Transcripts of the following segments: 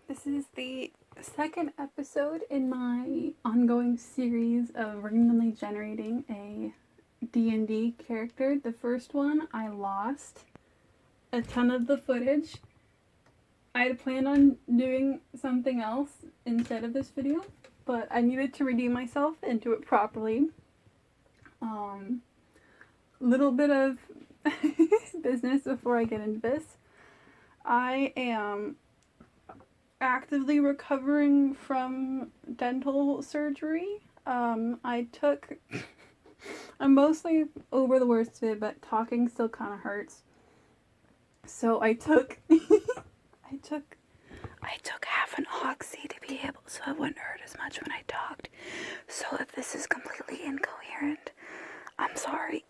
This is the second episode in my ongoing series of randomly generating a D&D character. The first one, I lost a ton of the footage. I had planned on doing something else instead of this video, but I needed to redeem myself and do it properly. Little bit of business before I get into this. I am actively recovering from dental surgery. I'm mostly over the worst of it, but talking still kind of hurts. So I took half an oxy to be able, so it wouldn't hurt as much when I talked. So if this is completely incoherent, I'm sorry.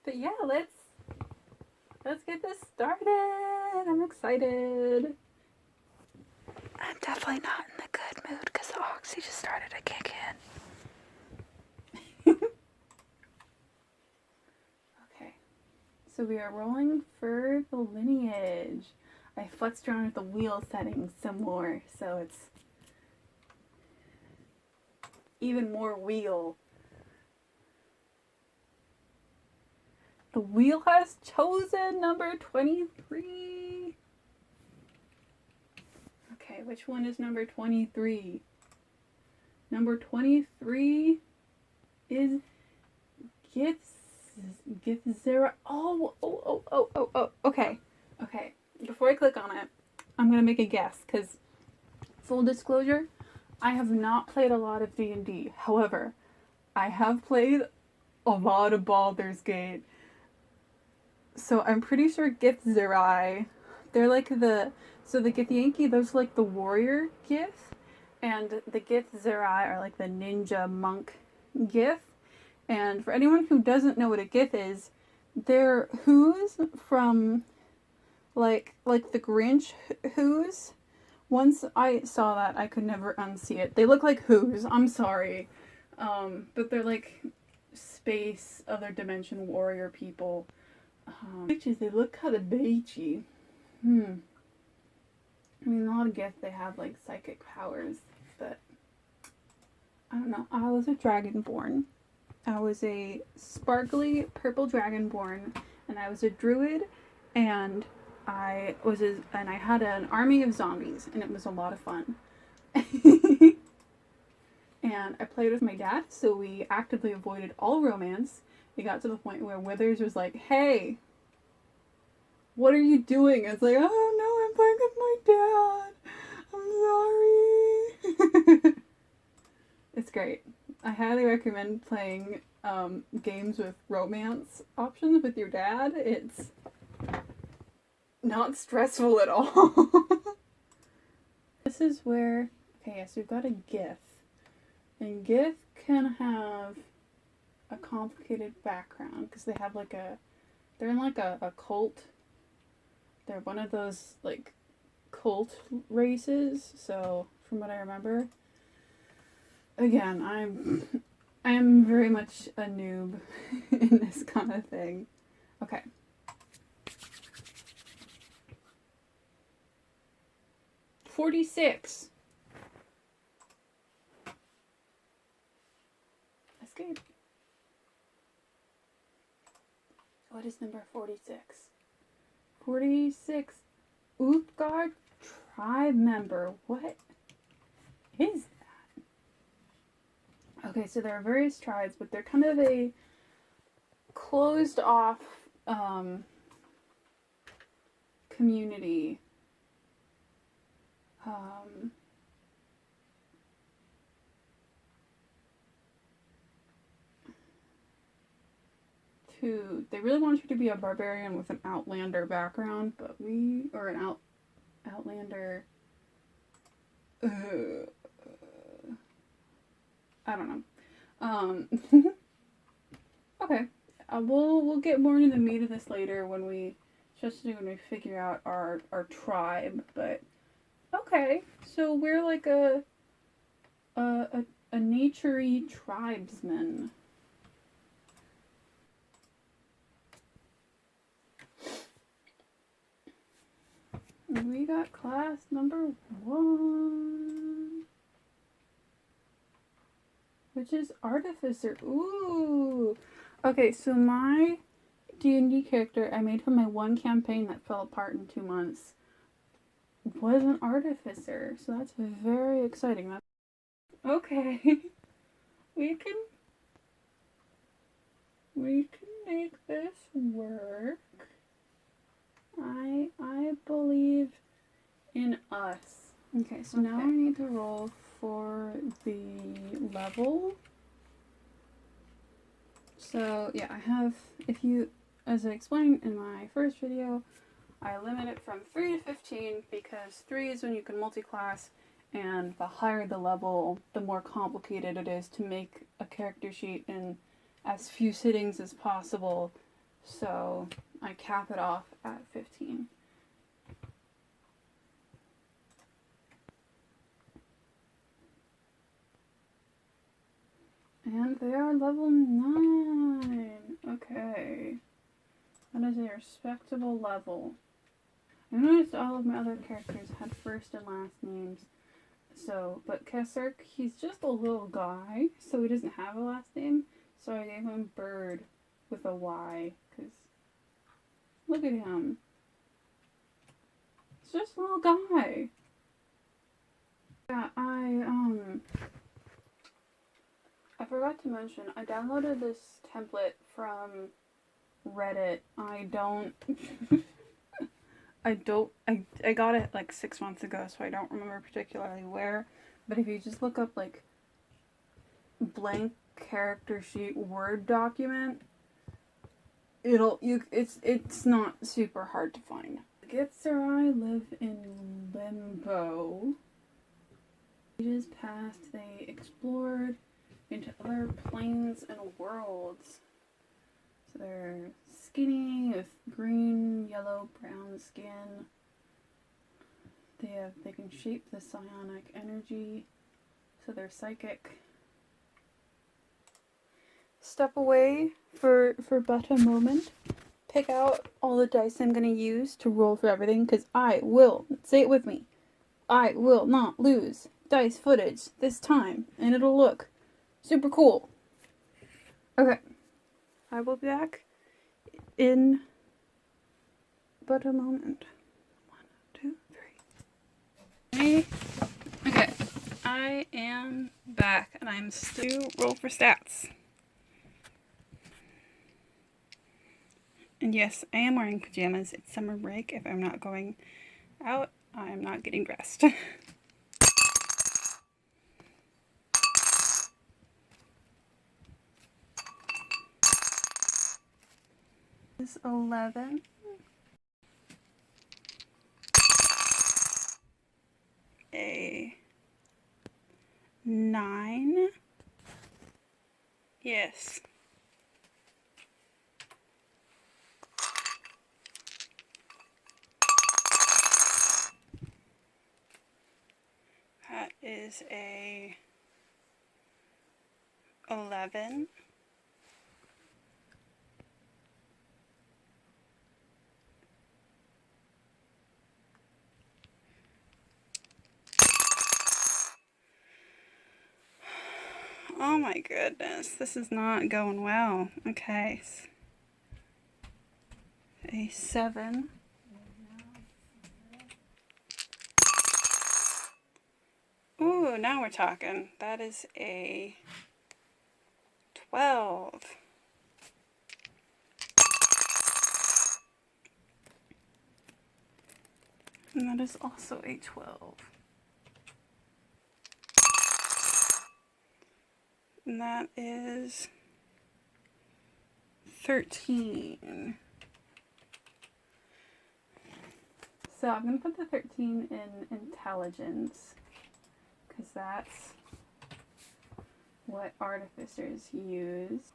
But yeah, let's get this started. I'm excited. I'm definitely not in the good mood because the oxy just started to kick in. Okay, so we are rolling for the lineage. I futzed around with the wheel settings some more, so it's even more wheel. The wheel has chosen number 23. Okay, which one is number 23? Number 23 is Cathbharra. Oh. Okay. Before I click on it, I'm gonna make a guess, because full disclosure, I have not played a lot of D&D. However, I have played a lot of Baldur's Gate. So I'm pretty sure Cathbharra, they're like the Githyanki, those are like the warrior Gith, and the Cathbharra are like the ninja monk Gith. And for anyone who doesn't know what a Gith is, they're Who's from like the Grinch Who's. Once I saw that, I could never unsee it. They look like Who's, I'm sorry. But they're like space, other dimension warrior people. Pictures, they look kind of beachy. I mean, a lot of Gith, they have like psychic powers, but I don't know. I was a dragonborn. I was a sparkly purple dragonborn, and I was a druid, and I had an army of zombies, and it was a lot of fun. And I played with my dad, so we actively avoided all romance. It got to the point where Withers was like, "Hey, what are you doing?" I was like, "Oh no, I'm playing with my dad. I'm sorry." It's great. I highly recommend playing games with romance options with your dad. It's not stressful at all. This is where, okay, yes, we've got a Gith. And Gith can have a complicated background because they have they're in like a cult. They're one of those like cult races. So from what I remember, again, I'm very much a noob in this kind of thing. Okay. $46. That's good. What is number 46? 46. Utgard tribe member. What is that? Okay, so there are various tribes, but they're kind of a closed off community. They really want you to be a barbarian with an outlander background, but outlander. I don't know. Okay. We'll get more into the meat of this later when we figure out our tribe. But okay, so we're like a nature-y tribesman. we got class number 1, which is Artificer. Ooh. Okay, so my D&D character I made from my one campaign that fell apart in 2 months was an Artificer, so that's very exciting. Okay. we can make this work. I believe in us. Okay, so now I need to roll for the level. So yeah, I have, as I explained in my first video, I limit it from 3 to 15 because 3 is when you can multi-class, and the higher the level, the more complicated it is to make a character sheet in as few sittings as possible. So I cap it off at 15. And they are level 9. Okay. That is a respectable level. I noticed all of my other characters had first and last names. So, but Cathbharra, he's just a little guy, so he doesn't have a last name. So I gave him Byrd with a Y, because look at him. He's just a little guy. Yeah, I forgot to mention, I downloaded this template from Reddit. I got it like 6 months ago, so I don't remember particularly where. But if you just look up like blank character sheet Word document, it's not super hard to find. Cathbharra live in limbo. Ages past, they explored into other planes and worlds. So they're skinny with green, yellow, brown skin. They can shape the psionic energy, so they're psychic. Step away for but a moment. Pick out all the dice I'm gonna use to roll for everything, because I will, say it with me, I will not lose dice footage this time, and it'll look super cool. Okay, I will be back in but a moment. 1, 2, 3. Okay, I am back, and I'm still roll for stats. And yes, I am wearing pajamas. It's summer break. If I'm not going out, I am not getting dressed. This is 11. A 9. Yes. That is a 11. Oh my goodness, this is not going well. Okay. A 7. Ooh, now we're talking. That is a 12. And that is also a 12. And that is 13. So I'm going to put the 13 in intelligence, because that's what artificers use.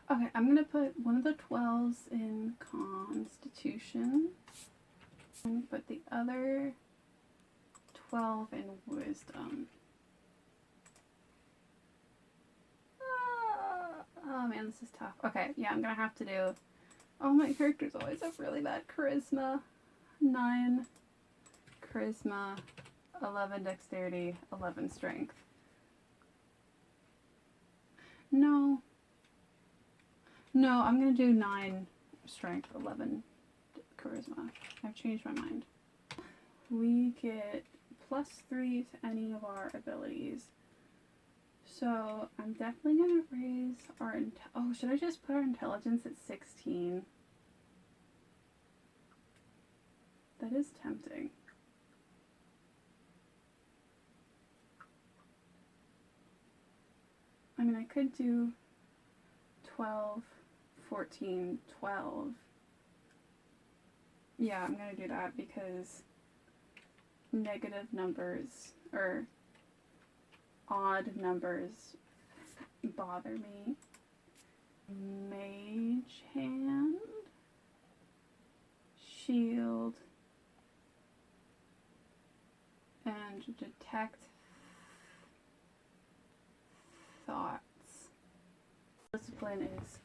Okay, I'm going to put one of the 12s in constitution, and put the other 12 in wisdom. Oh man, this is tough. Okay, yeah, I'm gonna have to do... Oh, my characters always have really bad charisma. 9, charisma, 11 dexterity, 11 strength. No, I'm gonna do 9 strength, 11 charisma. I've changed my mind. We get +3 to any of our abilities. So I'm definitely gonna raise our oh, should I just put our intelligence at 16? That is tempting. I mean, I could do 12, 14, 12. Yeah, I'm gonna do that because negative numbers or odd numbers bother me. Mage hand, shield, and detect thoughts. Discipline is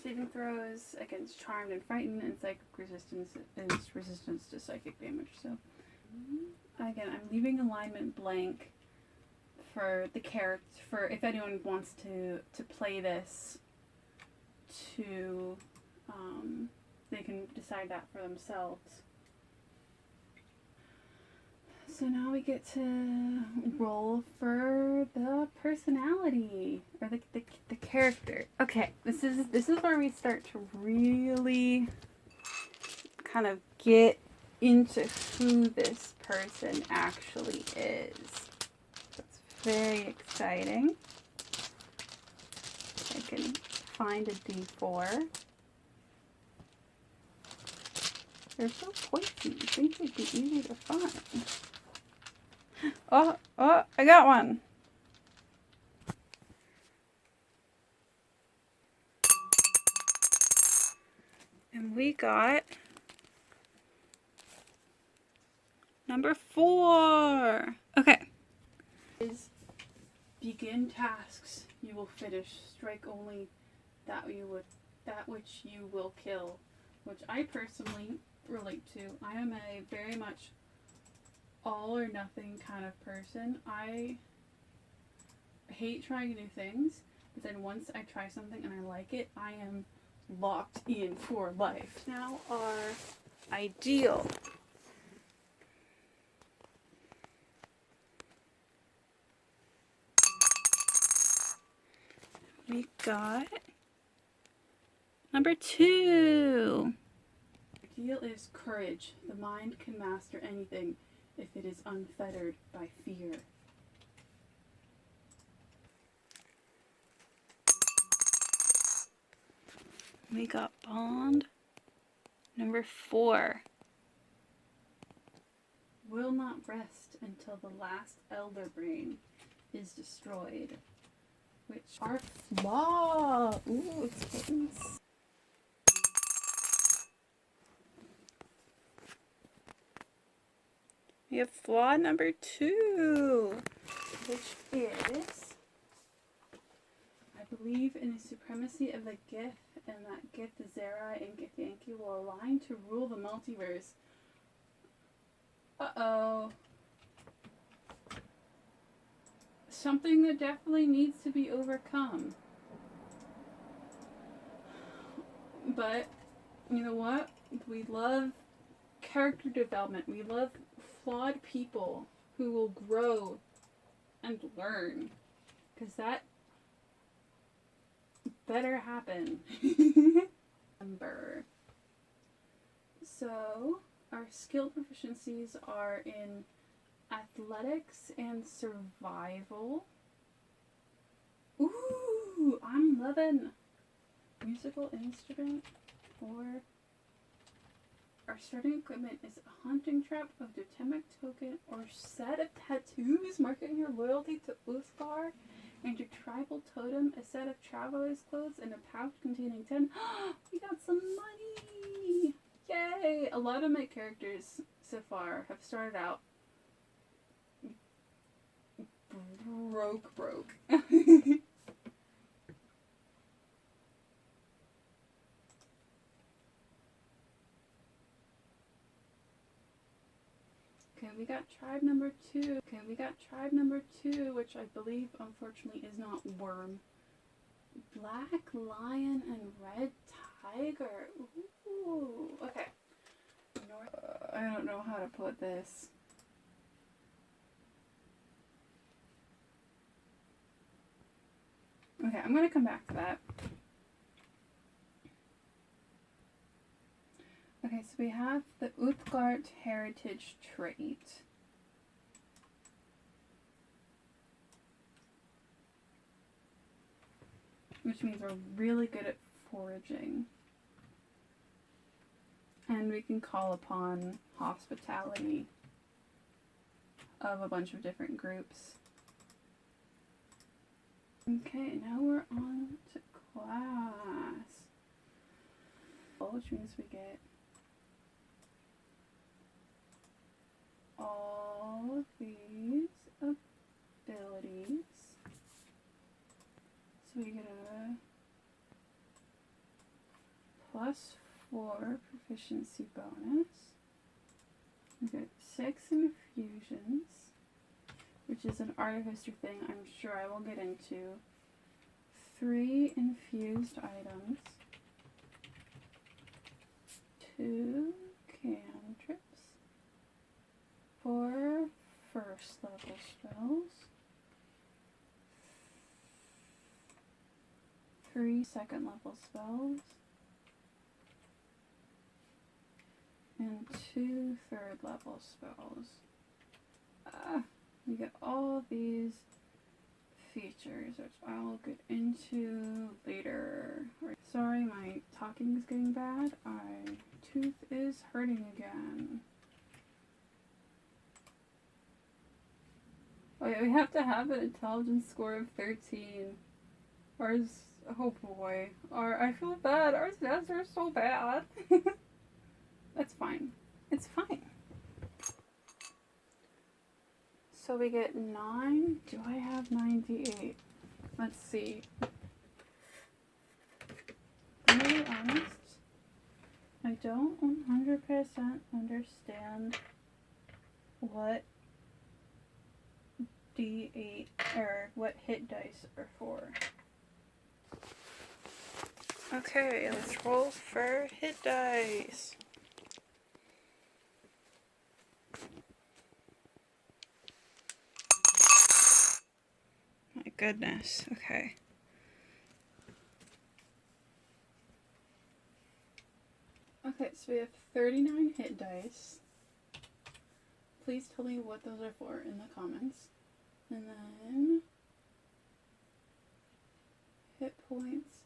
saving throws against charmed and frightened, and psychic resistance is resistance to psychic damage. So again, I'm leaving alignment blank for the character, for if anyone wants to play this, to they can decide that for themselves. So now we get to roll for the personality, or the character. Okay, this is where we start to really kind of get into who this person actually is. That's very exciting. I can find a D4. They're so pointy. You think they'd be easy to find. Oh, I got one. And we got number 4. Okay. Is begin tasks you will finish. Strike only that which you will kill, which I personally relate to. I am a very much all or nothing kind of person. I hate trying new things, but then once I try something and I like it, I am locked in for life. Now our ideal. We got number 2. Ideal is courage. The mind can master anything if it is unfettered by fear. We got bond. Number 4. Will not rest until the last elder brain is destroyed. Which are flaw. Ooh, it's kittens. We have flaw number 2, which is, I believe in the supremacy of the Gith, and that Gith Zera and Gith Yankee will align to rule the multiverse. Uh-oh. Something that definitely needs to be overcome. But, you know what? We love character development. We love flawed people who will grow and learn. Because that better happen. So, our skill proficiencies are in athletics and survival. Ooh, I'm loving musical instrument. Or our starting equipment is a hunting trap, a totemic token, or set of tattoos marking your loyalty to Uthgar, and your tribal totem, a set of traveler's clothes, and a pouch containing 10. We got some money! Yay! A lot of my characters so far have started out broke. Okay, we got tribe number 2. Okay, we got tribe number 2, which I believe, unfortunately, is not worm. Black lion and red tiger. Ooh. Okay. I don't know how to put this. Okay, I'm going to come back to that. Okay, so we have the Utgard heritage trait. Which means we're really good at foraging. And we can call upon hospitality of a bunch of different groups. Okay, now we're on to class. Which means we get all of these abilities. So we get a +4 proficiency bonus. We get 6 infusions, which is an artificer thing I'm sure I will get into. 3 infused items. 2 cantrips. 4 first level spells. 3 second level spells. And 2 third level spells. You get all of these features, which I'll get into later. Sorry, my talking is getting bad. My tooth is hurting again. Oh yeah, we have to have an intelligence score of 13. Ours, oh boy. I feel bad. Our stats are so bad. That's fine. It's fine. So we get 9. Do I have 98? Let's see. I'm gonna be honest. I don't 100% understand what D8 or what hit dice are for. Okay, let's roll for hit dice. My goodness, okay. Okay, so we have 39 hit dice. Please tell me what those are for in the comments. And then hit points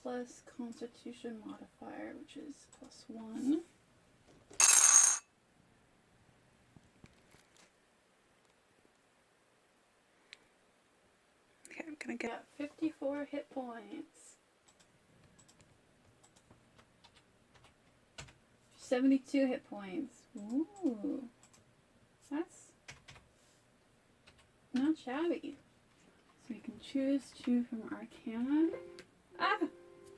plus constitution modifier, which is +1. Okay, I'm gonna get 54 hit points. 72 hit points. Ooh. That's not shabby. So we can choose 2 from Arcana.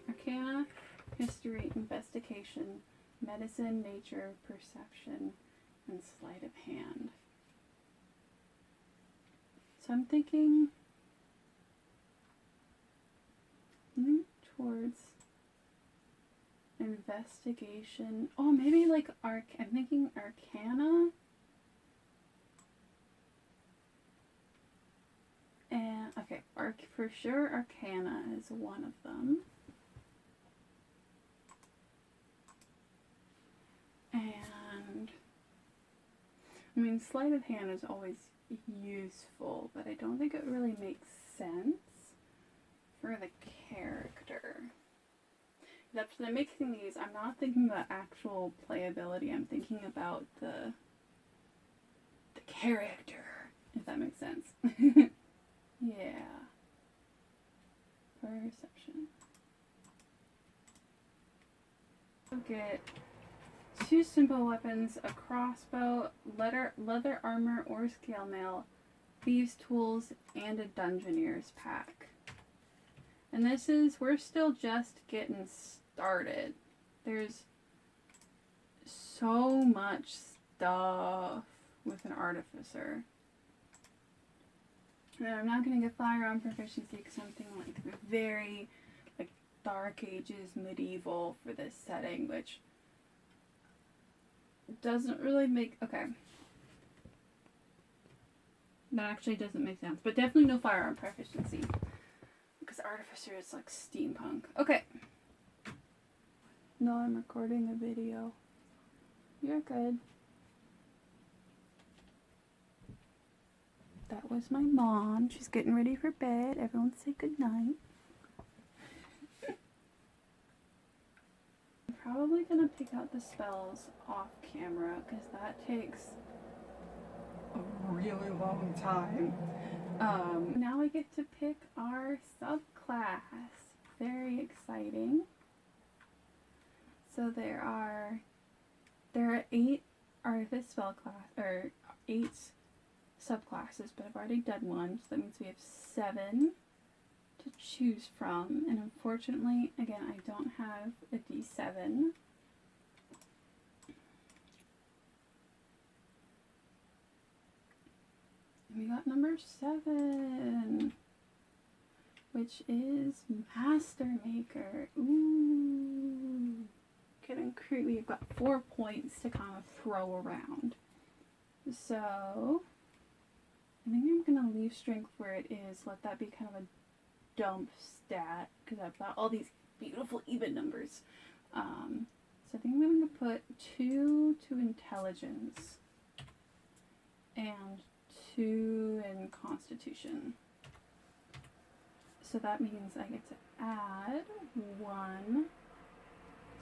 Arcana, History, Investigation, Medicine, Nature, Perception, and Sleight of Hand. So I'm thinking towards investigation. Oh, maybe like I'm thinking Arcana. And okay, for sure Arcana is one of them. And I mean, sleight of hand is always useful, but I don't think it really makes sense for the character. That's when I'm mixing these. I'm not thinking about actual playability. I'm thinking about the character, if that makes sense. Yeah. Perception. We'll get 2 simple weapons, a crossbow, leather armor or scale mail, thieves' tools, and a dungeoneer's pack. And we're still just getting started. There's so much stuff with an artificer. And I'm not going to get firearm proficiency because I'm thinking like very like Dark Ages medieval for this setting, which doesn't really make... Okay. That actually doesn't make sense. But definitely no firearm proficiency. Because artificer is like steampunk. Okay. No, I'm recording a video. You're good. That was my mom. She's getting ready for bed. Everyone say goodnight. I'm probably going to pick out the spells off camera because that takes a really long time. Now we get to pick our subclass. Very exciting. So there are 8 artifice spell class, or 8 subclasses, but I've already done one, so that means we have 7 to choose from. And unfortunately, again, I don't have a D7. We got number 7, which is Master Maker. Ooh. Getting creepy. We've got 4 points to kind of throw around. So, I think I'm going to leave strength where it is. Let that be kind of a dump stat, because I've got all these beautiful even numbers. So I think I'm going to put 2 to intelligence and 2 in constitution. So that means I get to add 1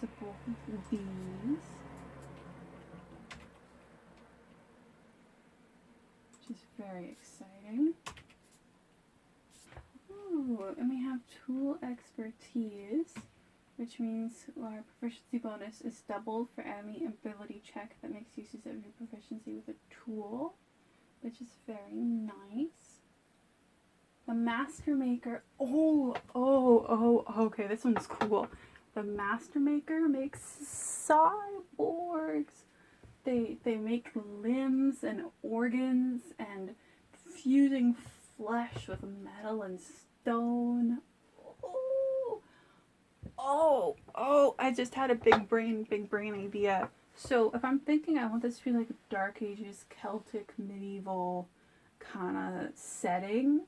to both of these. Which is very exciting. Ooh, and we have tool expertise, which means our proficiency bonus is doubled for any ability check that makes use of your proficiency with a tool, which is very nice. The Master Maker. Okay, this one's cool. The Master Maker makes cyborgs. They make limbs and organs and fusing flesh with metal and stone. I just had a big brain idea. So if I'm thinking I want this to be like a Dark Ages, Celtic, medieval kind of setting,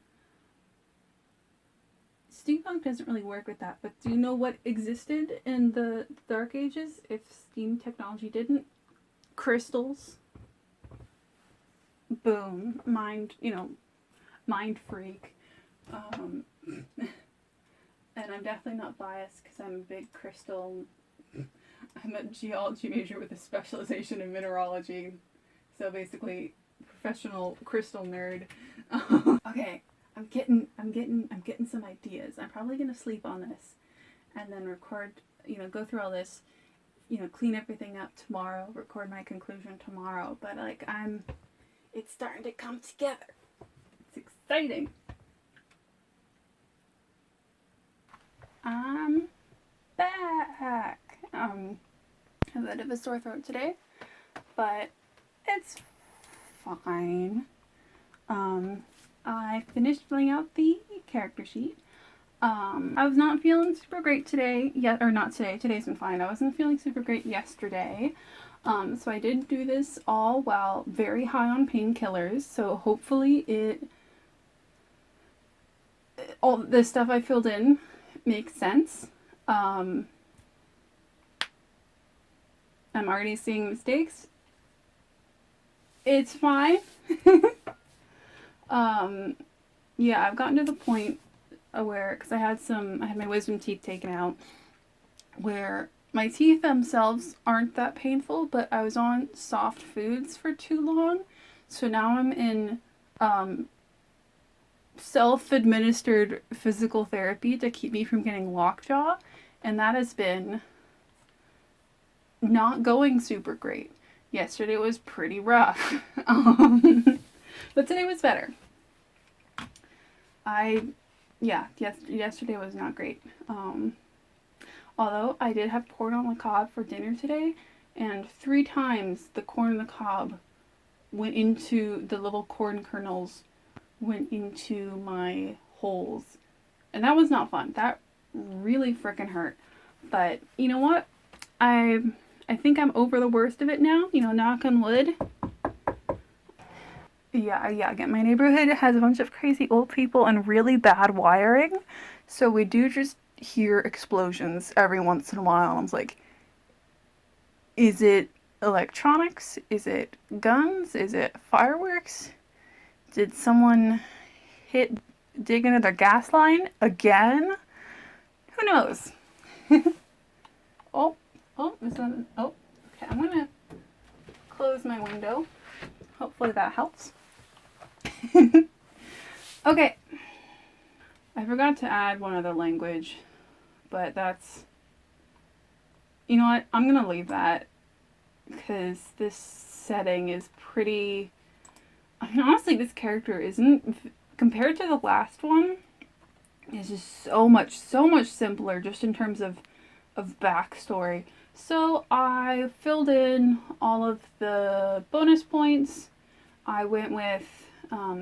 steampunk doesn't really work with that. But do you know what existed in the Dark Ages if steam technology didn't? Crystals. Boom. Mind freak. And I'm definitely not biased because I'm a big crystal. I'm a geology major with a specialization in mineralogy. So basically, professional crystal nerd. Okay, I'm getting some ideas. I'm probably gonna sleep on this, and then record. Go through all this. Clean everything up tomorrow. Record my conclusion tomorrow. But it's starting to come together. It's exciting. I'm back. A bit of a sore throat today, but it's fine. I finished filling out the character sheet. I was not feeling super great today, not today, today's been fine. I wasn't feeling super great yesterday, so I did do this all while very high on painkillers, so hopefully all the stuff I filled in makes sense. I'm already seeing mistakes. It's fine. Yeah, I've gotten to the point where, because I had my wisdom teeth taken out, where my teeth themselves aren't that painful, but I was on soft foods for too long, so now I'm in self-administered physical therapy to keep me from getting lockjaw, and that has been not going super great. Yesterday was pretty rough, but today was better. Yesterday was not great. Although I did have corn on the cob for dinner today, and 3 times the corn on the cob went into the little corn kernels, went into my holes. And that was not fun. That really freaking hurt. But you know what? I think I'm over the worst of it now. You know, knock on wood. Yeah, again, my neighborhood has a bunch of crazy old people and really bad wiring. So we do just hear explosions every once in a while. And I was like, is it electronics? Is it guns? Is it fireworks? Did someone dig into their gas line again? Who knows? Oh, is that oh, okay, I'm gonna close my window. Hopefully that helps. Okay. I forgot to add one other language, but that's, you know what, I'm gonna leave that because this setting is pretty, I mean, honestly, this character isn't, compared to the last one, is just so much simpler just in terms of backstory. So I filled in all of the bonus points. I went with,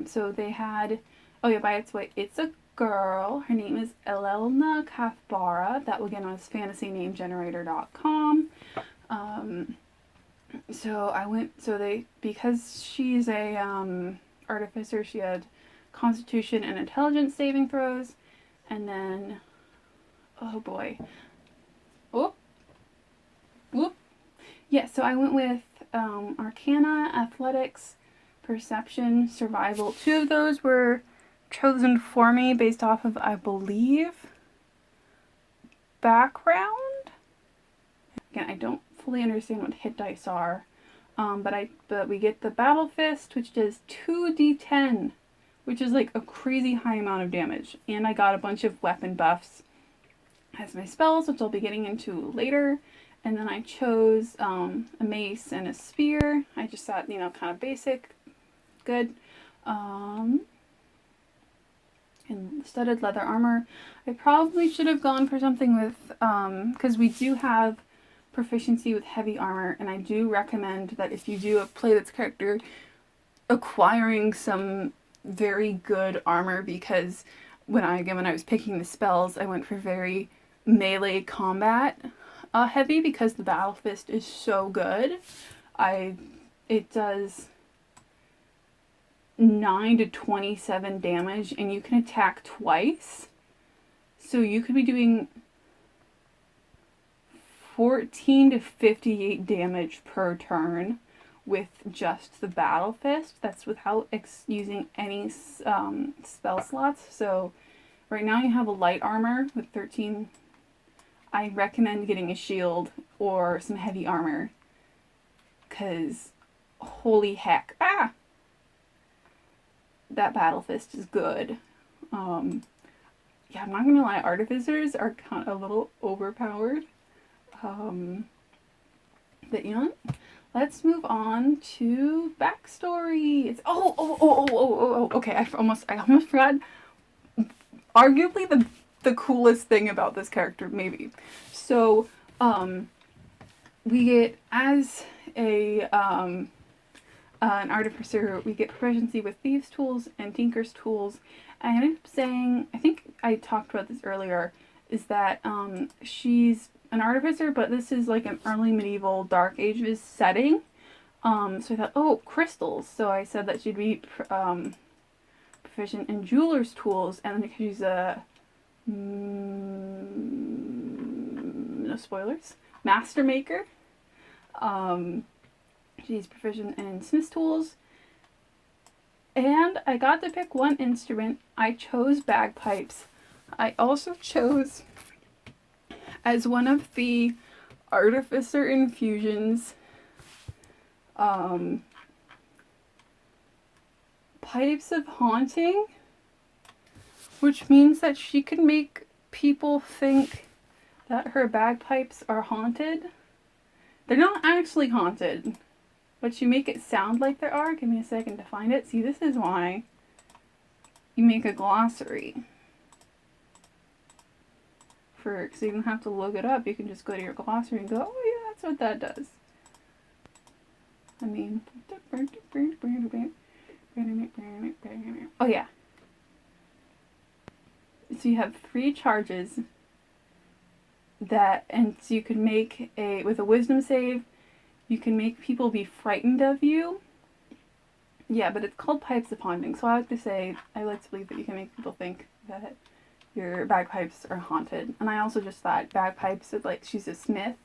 so they had, oh yeah, by its way, it's a girl. Her name is Elelna Cathbharra. That will get on fantasynamegenerator.com. Because she's a artificer, she had Constitution and Intelligence saving throws, and then, oh boy, whoop. Yeah, so I went with Arcana, Athletics, Perception, Survival. 2 of those were chosen for me based off of, I believe, background. Again, I don't fully understand what hit dice are, but we get the Battle Fist, which does 2d10, which is like a crazy high amount of damage. And I got a bunch of weapon buffs as my spells, which I'll be getting into later. And then I chose a mace and a spear. I just thought, you know, kind of basic, good. And studded leather armor. I probably should have gone for something with, because we do have proficiency with heavy armor, and I do recommend that if you do play this character, acquiring some very good armor, because when I was picking the spells, I went for very melee combat heavy, because the Battle Fist is so good. It does 9 to 27 damage, and you can attack twice. So you could be doing 14 to 58 damage per turn with just the Battle Fist. That's without using any spell slots. So right now you have a light armor with 13. I recommend getting a shield or some heavy armor, because holy heck, that Battle Fist is good. Yeah, I'm not gonna lie, artificers are kind of a little overpowered. But you know what? Let's move on to backstory. It's okay. I almost forgot. Arguably the coolest thing about this character, maybe. So, we get, as an artificer, we get proficiency with thieves' tools and tinker's tools. I ended up saying, I think I talked about this earlier, is that she's an artificer, but this is like an early medieval Dark Ages setting. So I thought, crystals. So I said that she'd be proficient in jeweler's tools, and then because she's a no spoilers, master maker. She's proficient in smith's tools. And I got to pick one instrument. I chose bagpipes. I also chose, as one of the artificer infusions, pipes of haunting, which means that she can make people think that her bagpipes are haunted. They're not actually haunted, but you make it sound like they are. Give me a second to find it. See, this is why you make a glossary. So you don't have to look it up. You can just go to your glossary and go, oh yeah, that's what that does. I mean, oh yeah. So you have 3 charges and so you can make with a wisdom save, you can make people be frightened of you. Yeah, but it's called Pipes of Haunting, so I like to believe that you can make people think that your bagpipes are haunted. And I also just thought bagpipes, like, she's a smith,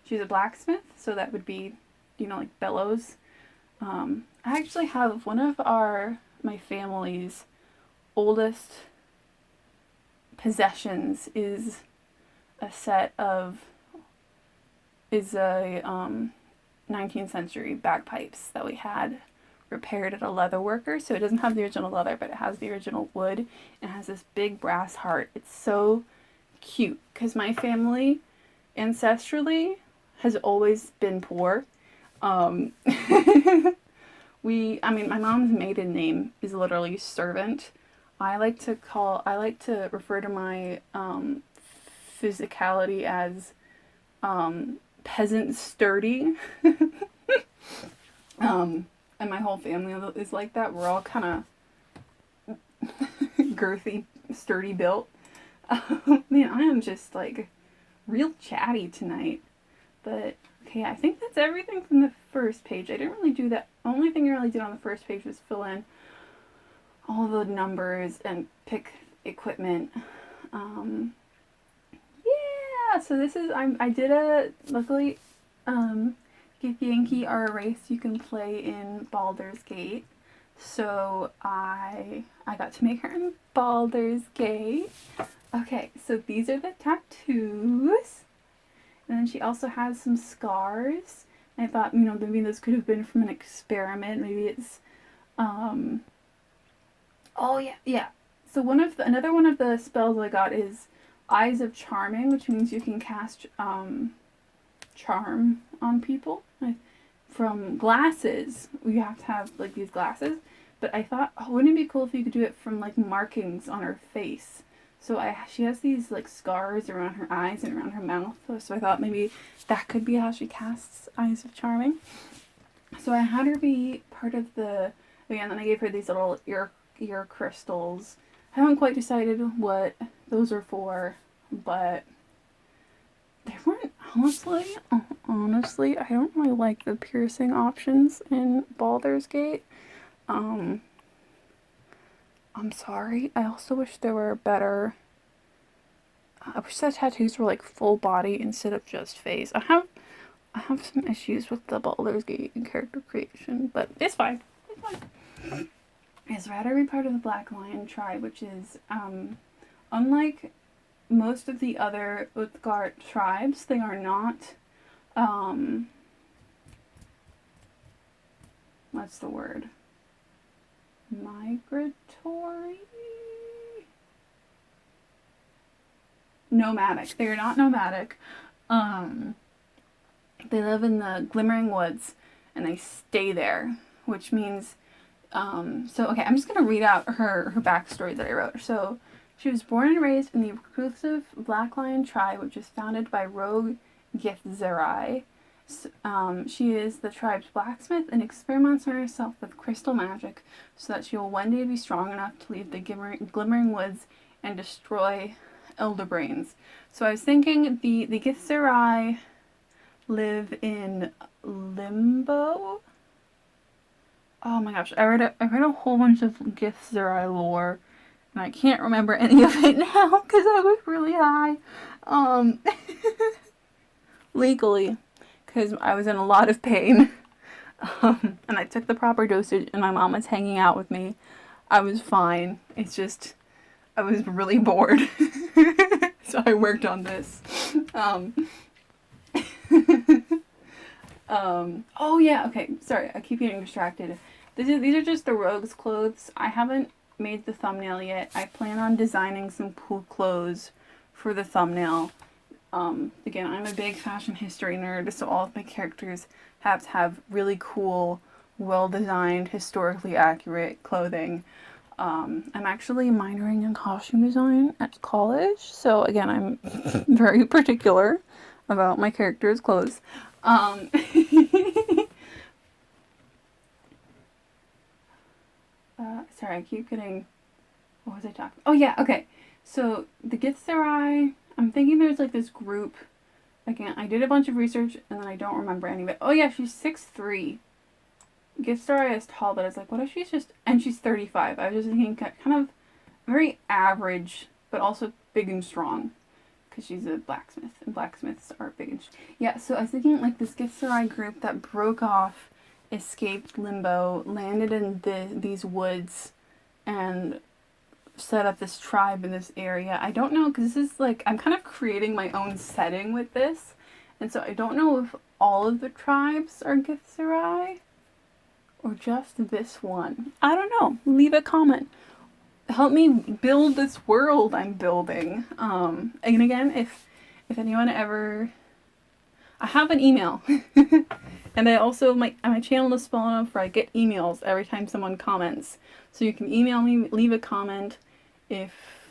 she's a blacksmith, so that would be, like bellows. I actually have one of my family's oldest possessions is a 19th century bagpipes that we had repaired at a leather worker. So it doesn't have the original leather, but it has the original wood and has this big brass heart. It's so cute because my family ancestrally has always been poor. My mom's maiden name is literally servant. I like to refer to my physicality as peasant sturdy. And my whole family is like that. We're all kind of girthy, sturdy built. Man, I am just like real chatty tonight. But okay, I think that's everything from the first page. I didn't really do that. The only thing I really did on the first page was fill in all the numbers and pick equipment. Yeah, so this is, luckily, Gith Yankee are a race you can play in Baldur's Gate. So I got to make her in Baldur's Gate. Okay, so these are the tattoos. And then she also has some scars. I thought, maybe this could have been from an experiment. Maybe it's, oh yeah. So another one of the spells I got is Eyes of Charming, which means you can cast, charm on people. From glasses, you have to have, like, these glasses. But I thought, wouldn't it be cool if you could do it from, like, markings on her face? So she has these, like, scars around her eyes and around her mouth. So I thought maybe that could be how she casts Eyes of Charming. So I had her be part of then I gave her these little ear crystals. I haven't quite decided what those are for, but they weren't, honestly, I don't really like the piercing options in Baldur's Gate. I'm sorry. I also wish there were better, I wish the tattoos were like full body instead of just face. I have some issues with the Baldur's Gate character creation, but it's fine. It's fine. I'd rather be part of the Black Lion tribe, which is, unlike most of the other Uthgardt tribes, they are not, what's the word? Migratory? Nomadic. They are not nomadic. They live in the Glimmering Woods, and they stay there, which means, okay, I'm just going to read out her backstory that I wrote. So, she was born and raised in the reclusive Black Lion tribe, which is founded by rogue Cathbharra. She is the tribe's blacksmith and experiments on herself with crystal magic so that she will one day be strong enough to leave the Glimmering Woods and destroy Elderbrains. So I was thinking the Cathbharra live in Limbo. Oh my gosh, I read a whole bunch of Cathbharra lore. And I can't remember any of it now because I was really high. Legally. Because I was in a lot of pain. And I took the proper dosage and my mom was hanging out with me. I was fine. It's just, I was really bored. So I worked on this. Oh yeah, okay. Sorry, I keep getting distracted. These are just the rogue's clothes. I haven't made the thumbnail yet. I plan on designing some cool clothes for the thumbnail. Again, I'm a big fashion history nerd, so all of my characters have to have really cool, well-designed, historically accurate clothing. I'm actually minoring in costume design at college, so again, I'm very particular about my characters' clothes. sorry, I keep getting, what was I talking? Oh yeah, okay. So the Cathbharra, I'm thinking there's like this group. Again, I did a bunch of research and then I don't remember any of it. Oh yeah, she's 6'3". Cathbharra is tall, but I was like, what if she's just, and she's 35. I was just thinking kind of very average, but also big and strong. Because she's a blacksmith, and blacksmiths are big and strong. Yeah, so I was thinking like this Cathbharra group that broke off, escaped limbo, landed in these woods, and set up this tribe in this area. I don't know, because this is like, I'm kind of creating my own setting with this. And so I don't know if all of the tribes are Cathbharra or just this one. I don't know. Leave a comment. Help me build this world I'm building. And again, if anyone ever... I have an email. And I also, my channel is small enough where I get emails every time someone comments. So you can email me, leave a comment if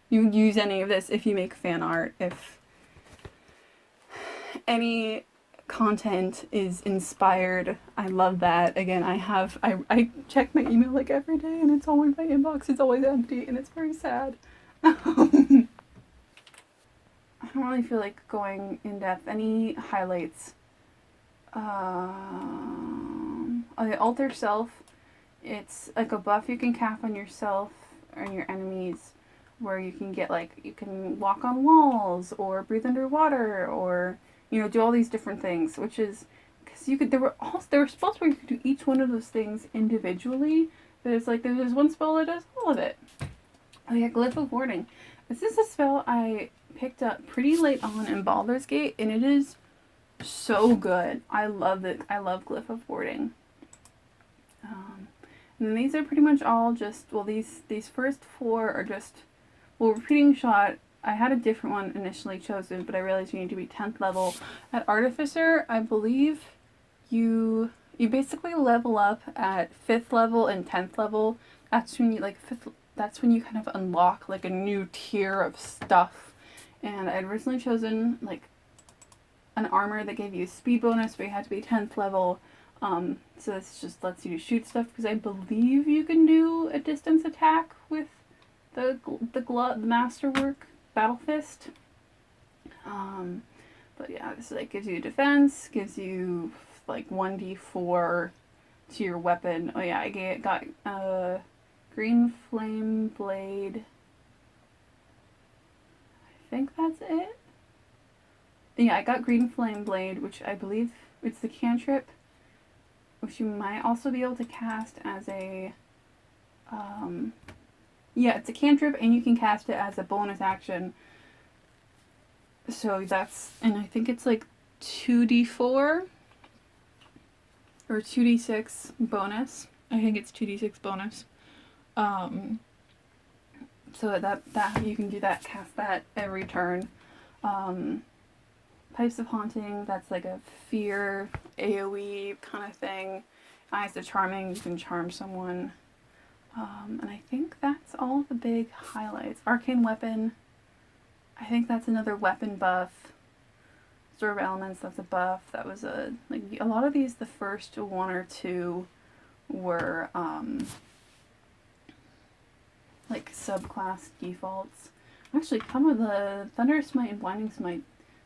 you use any of this, if you make fan art, if any content is inspired. I love that. Again, I check my email like every day and it's always, my inbox is always empty and it's very sad. I don't really feel like going in depth. Any highlights? Okay, alter self. It's like a buff you can cast on yourself and your enemies, where you can get like, you can walk on walls or breathe underwater or, you know, do all these different things, which is, because you could, there were spells where you could do each one of those things individually, but it's like there's one spell that does all of it. Oh yeah, Glyph of Warding. This is a spell I picked up pretty late on in Baldur's Gate, and it is so good. I love it. I love Glyph of Warding. And these are pretty much all just, well, these first four are just, well, repeating shot. I had a different one initially chosen, but I realized you need to be 10th level. At Artificer, I believe you basically level up at 5th level and 10th level. That's when you, like, that's when you kind of unlock, like, a new tier of stuff. And I'd originally chosen, like, an armor that gave you a speed bonus, but you had to be 10th level. So this just lets you shoot stuff, because I believe you can do a distance attack with the Masterwork Battle Fist. But yeah, this like gives you defense, gives you like 1d4 to your weapon. Oh yeah, I got green flame blade. I think that's it. Yeah, I got green flame blade, which I believe it's the cantrip, which you might also be able to cast as a, yeah, it's a cantrip and you can cast it as a bonus action. So that's, and I think it's like 2d4 or 2d6 bonus. I think it's 2d6 bonus. So that you can do that, cast that every turn. Pipes of Haunting, that's like a fear AoE kind of thing. Eyes of Charming, you can charm someone. And I think that's all the big highlights. Arcane Weapon, I think that's another weapon buff. Sword of Elements, that's a buff. That was a lot of these, the first one or two were like subclass defaults. Actually, some of the Thunder Smite and Blinding Smite,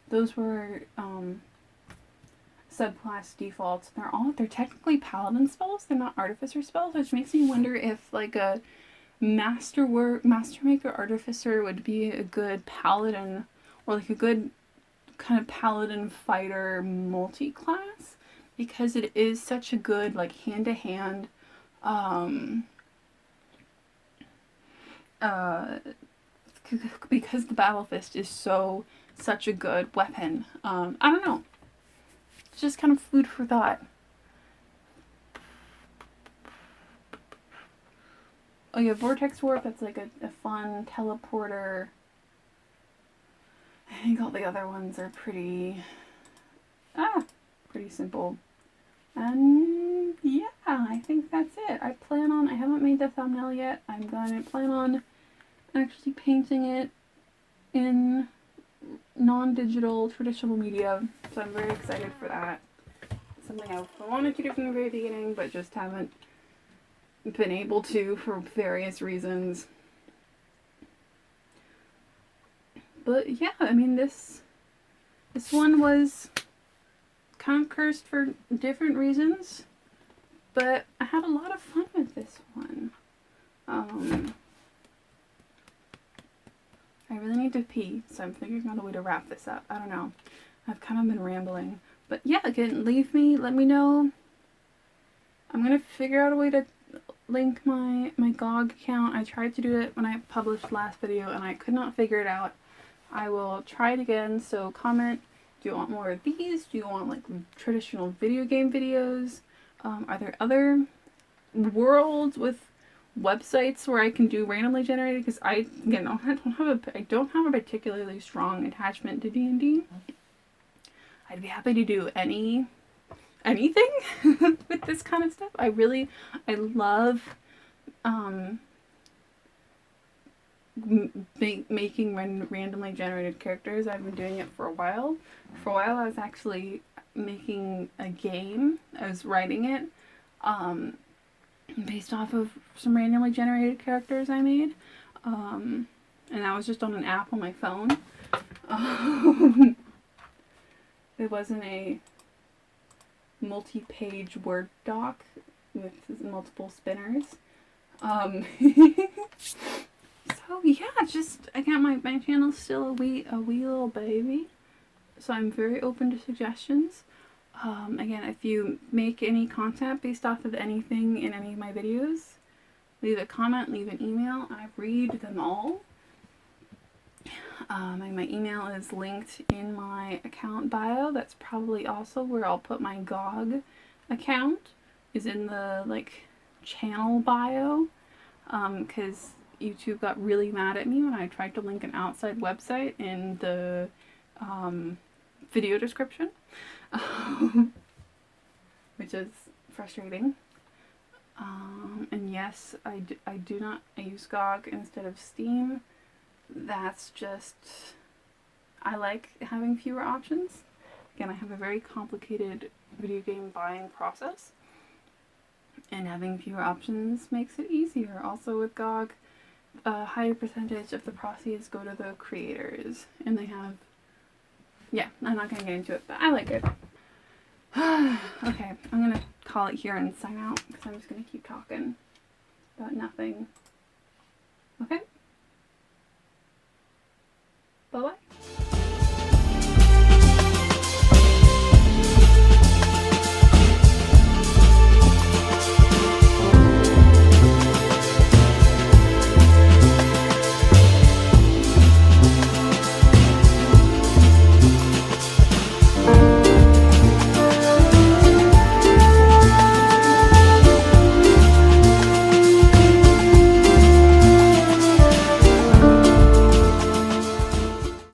those were subclass defaults. They're technically paladin spells, they're not artificer spells, which makes me wonder if like a Mastermaker Artificer would be a good paladin, or like a good kind of paladin fighter multi-class, because it is such a good like hand-to-hand because the Battle Fist is such a good weapon. I don't know. It's just kind of food for thought. Oh yeah, Vortex Warp, that's like a fun teleporter. I think all the other ones are pretty simple. And yeah, I think that's it. I haven't made the thumbnail yet. I'm going to plan on actually painting it in non-digital traditional media, so I'm very excited for that. Something I wanted to do from the very beginning, but just haven't been able to for various reasons. But yeah, I mean, this one was kind of cursed for different reasons, but I had a lot of fun with this one. I really need to pee, so I'm figuring out a way to wrap this up. I don't know. I've kind of been rambling. But yeah, again, let me know. I'm going to figure out a way to link my GOG account. I tried to do it when I published last video and I could not figure it out. I will try it again, so comment. Do you want more of these? Do you want like traditional video game videos? Are there other worlds with websites where I can do randomly generated? Because I don't have a particularly strong attachment to D&D. I'd be happy to do anything with this kind of stuff. I love making randomly generated characters. I've been doing it for a while. For a while I was actually making a game. I was writing it based off of some randomly generated characters I made. And that was just on an app on my phone. It wasn't a multi-page Word doc with multiple spinners. So yeah, just again, my channel's still a wee little baby, so I'm very open to suggestions. Again, if you make any content based off of anything in any of my videos, leave a comment, leave an email. I read them all. My email is linked in my account bio. That's probably also where I'll put my GOG account, is in the like channel bio, because YouTube got really mad at me when I tried to link an outside website in the video description, which is frustrating. And yes, I use GOG instead of Steam. That's just, I like having fewer options. Again, I have a very complicated video game buying process, and having fewer options makes it easier. Also with GOG, a higher percentage of the proceeds go to the creators, and they have, yeah, I'm not gonna get into it, but I like it. Okay, I'm gonna call it here and sign out, because I'm just gonna keep talking about nothing. Okay? Bye-bye.